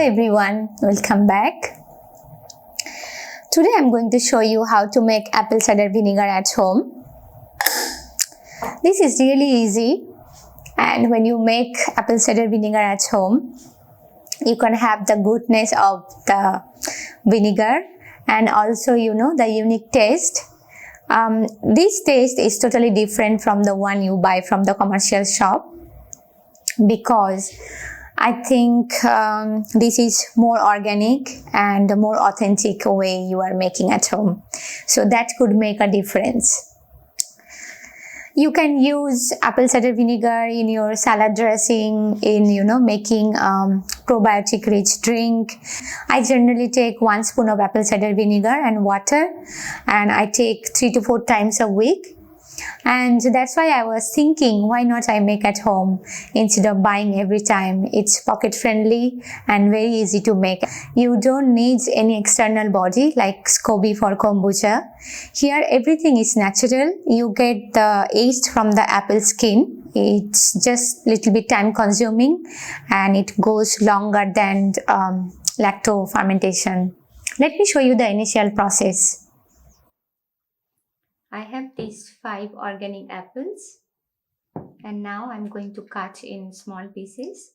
everyone, welcome back. Today I'm going to show you how to make apple cider vinegar at home. This is really easy, and when you make apple cider vinegar at home, you can have the goodness of the vinegar and also the unique taste. This taste is totally different from the one you buy from the commercial shop, because I think this is more organic and a more authentic way you are making at home. So that could make a difference. You can use apple cider vinegar in your salad dressing, in making probiotic rich drink. I generally take 1 spoon of apple cider vinegar and water, and I take 3 to 4 times a week. And that's why I was thinking, why not I make at home instead of buying every time. It's pocket friendly and very easy to make. You don't need any external body like SCOBY for kombucha. Here everything is natural. You get the yeast from the apple skin. It's just little bit time consuming and it goes longer than lacto fermentation. Let me show you the initial process. I have these 5 organic apples, and now I'm going to cut in small pieces.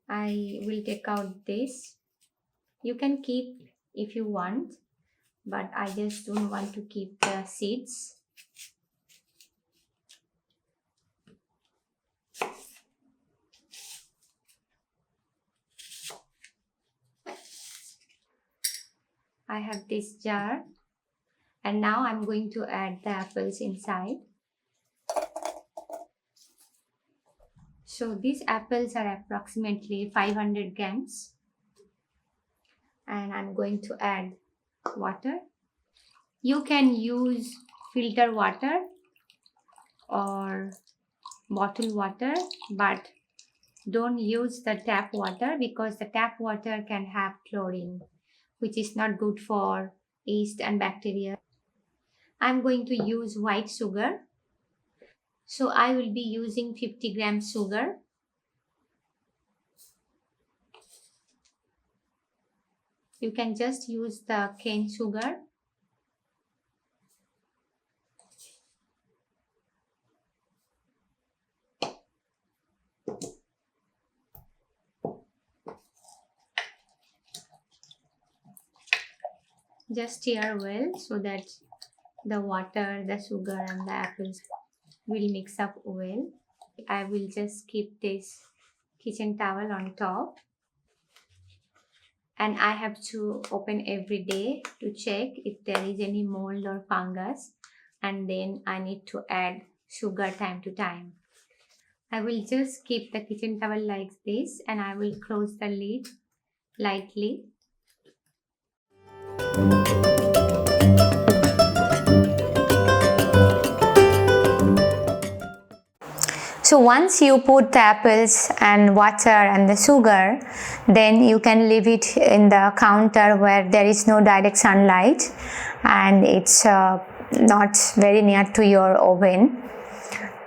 I will take out this. You can keep if you want, but I just don't want to keep the seeds. I have this jar, and now I'm going to add the apples inside. So these apples are approximately 500 grams, and I'm going to add water. You can use filter water or bottled water, but don't use the tap water because the tap water can have chlorine, which is not good for yeast and bacteria. I'm going to use white sugar. So I will be using 50 grams sugar. You can just use the cane sugar. Just stir well so that the water, the sugar and the apples will mix up well. I will just keep this kitchen towel on top, and I have to open every day to check if there is any mold or fungus, and then I need to add sugar time to time. I will just keep the kitchen towel like this, and I will close the lid lightly. So once you put the apples and water and the sugar, then you can leave it in the counter where there is no direct sunlight and it's not very near to your oven.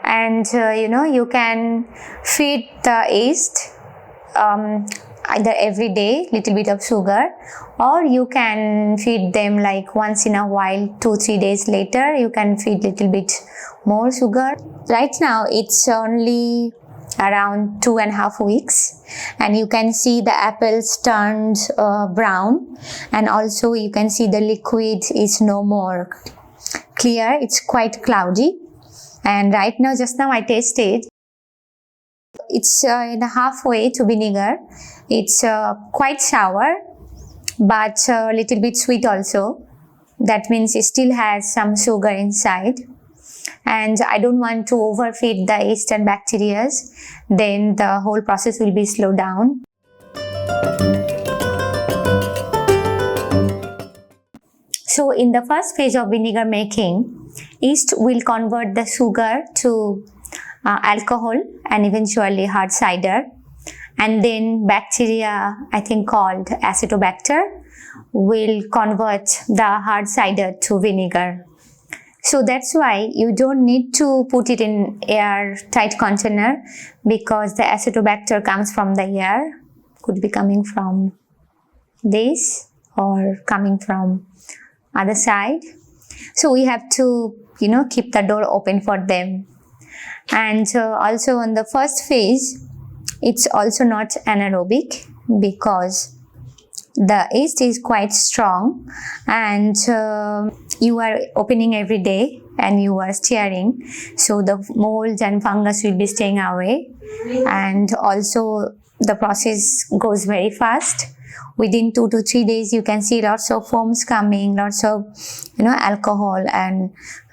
And you can feed the yeast either every day, little bit of sugar, or you can feed them like once in a while, 2-3 days later, you can feed little bit more sugar. Right now it's only around 2.5 weeks, and you can see the apples turned brown, and also you can see the liquid is no more clear, it's quite cloudy. And right now, just now I tasted, it's in halfway to vinegar. It's quite sour, but a little bit sweet also. That means it still has some sugar inside. And I don't want to overfeed the yeast and bacteria. Then the whole process will be slowed down. So in the first phase of vinegar making, yeast will convert the sugar to alcohol and eventually hard cider. And then bacteria, I think called acetobacter, will convert the hard cider to vinegar. So that's why you don't need to put it in airtight container, because the acetobacter comes from the air, could be coming from this or coming from other side. So we have to, keep the door open for them. And also on the first phase, it's also not anaerobic, because the yeast is quite strong, and you are opening every day and you are stirring, so the molds and fungus will be staying away. And also the process goes very fast. Within 2 to 3 days you can see lots of foams coming, lots of alcohol and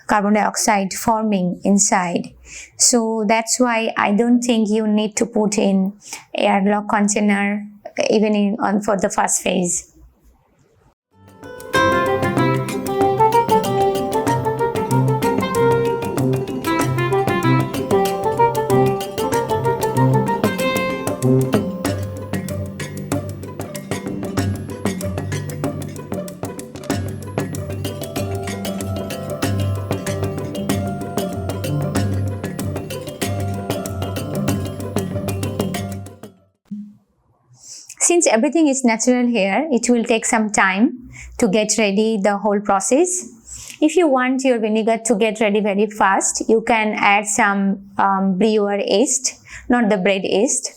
carbon dioxide forming inside. So that's why I don't think you need to put in airlock container even for the first phase. Since everything is natural here, it will take some time to get ready the whole process. If you want your vinegar to get ready very fast, you can add some brewer yeast, not the bread yeast.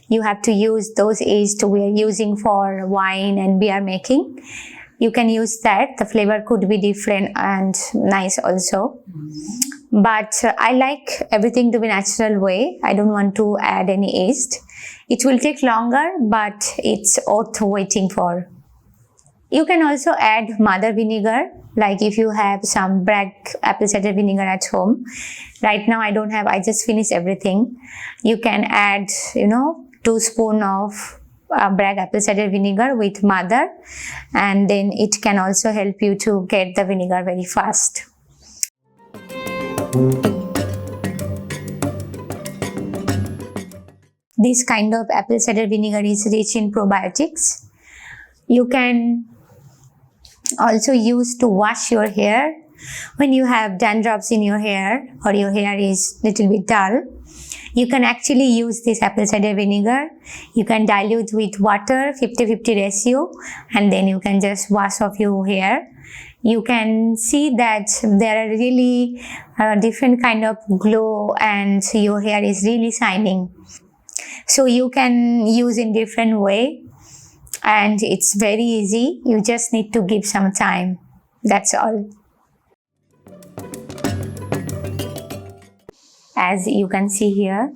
You have to use those yeast we are using for wine and beer making. You can use that. The flavor could be different and nice also. But I like everything to be natural way. I don't want to add any yeast. It will take longer, but it's worth waiting for. You can also add mother vinegar, like if you have some Bragg apple cider vinegar at home. Right now I don't have, I just finished everything. You can add, 2 spoons of Bragg apple cider vinegar with mother, and then it can also help you to get the vinegar very fast. This kind of apple cider vinegar is rich in probiotics. You can also use to wash your hair. When you have dandruffs in your hair or your hair is little bit dull, you can actually use this apple cider vinegar. You can dilute with water, 50-50 ratio, and then you can just wash off your hair. You can see that there are really different kind of glow, and your hair is really shining. So you can use in different way, and it's very easy. You just need to give some time. That's all. As you can see here,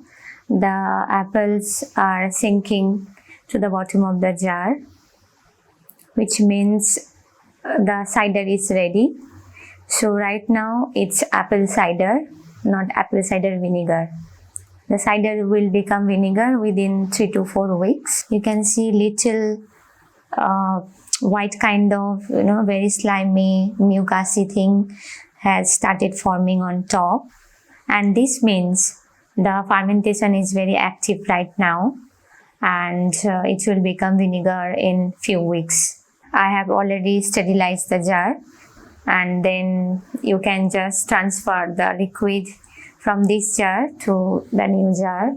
the apples are sinking to the bottom of the jar, which means the cider is ready. So right now it's apple cider, not apple cider vinegar. The cider will become vinegar within 3 to 4 weeks. You can see little white kind of, very slimy, mucousy thing has started forming on top. And this means the fermentation is very active right now, and it will become vinegar in few weeks. I have already sterilized the jar, and then you can just transfer the liquid from this jar to the new jar.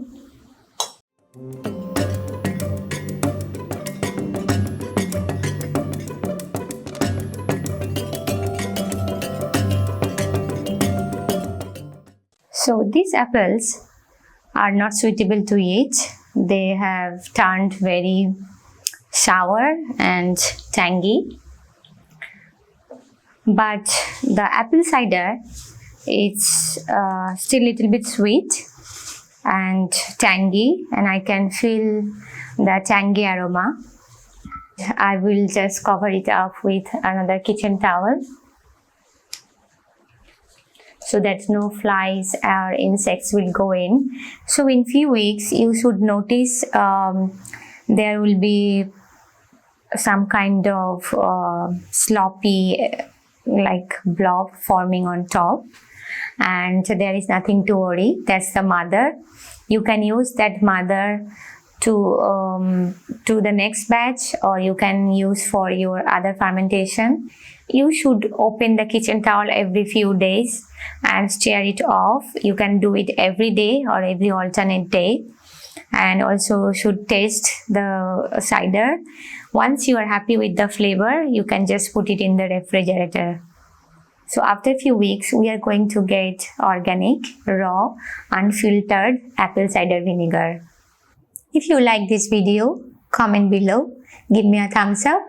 So these apples are not suitable to eat. They have turned very sour and tangy. But the apple cider, it's still a little bit sweet and tangy, and I can feel the tangy aroma. I will just cover it up with another kitchen towel so that no flies or insects will go in. So in few weeks you should notice there will be some kind of sloppy like blob forming on top, and there is nothing to worry. That's the mother. You can use that mother to the next batch, or you can use for your other fermentation. you should open the kitchen towel every few days and stir it off. You can do it every day or every alternate day. And also should taste the cider. Once you are happy with the flavor, you can just put it in the refrigerator. So after a few weeks, we are going to get organic, raw, unfiltered apple cider vinegar. If you like this video, comment below, give me a thumbs up,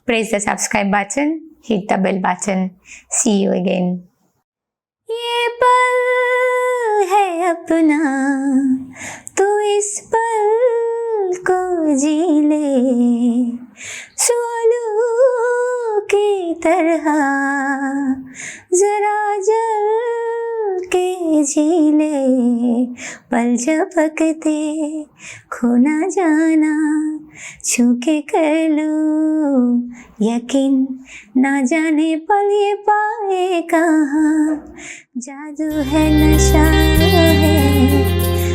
press the subscribe button, hit the bell button. See you again. ये पल है अपना, तो इस पल को जी ले, सोलू की तरह जरा जल के जी ले, पल झपकते खो ना जाना, छू के कर लो यकीन, ना जाने पल ये पाए कहाँ, जादू है नशा है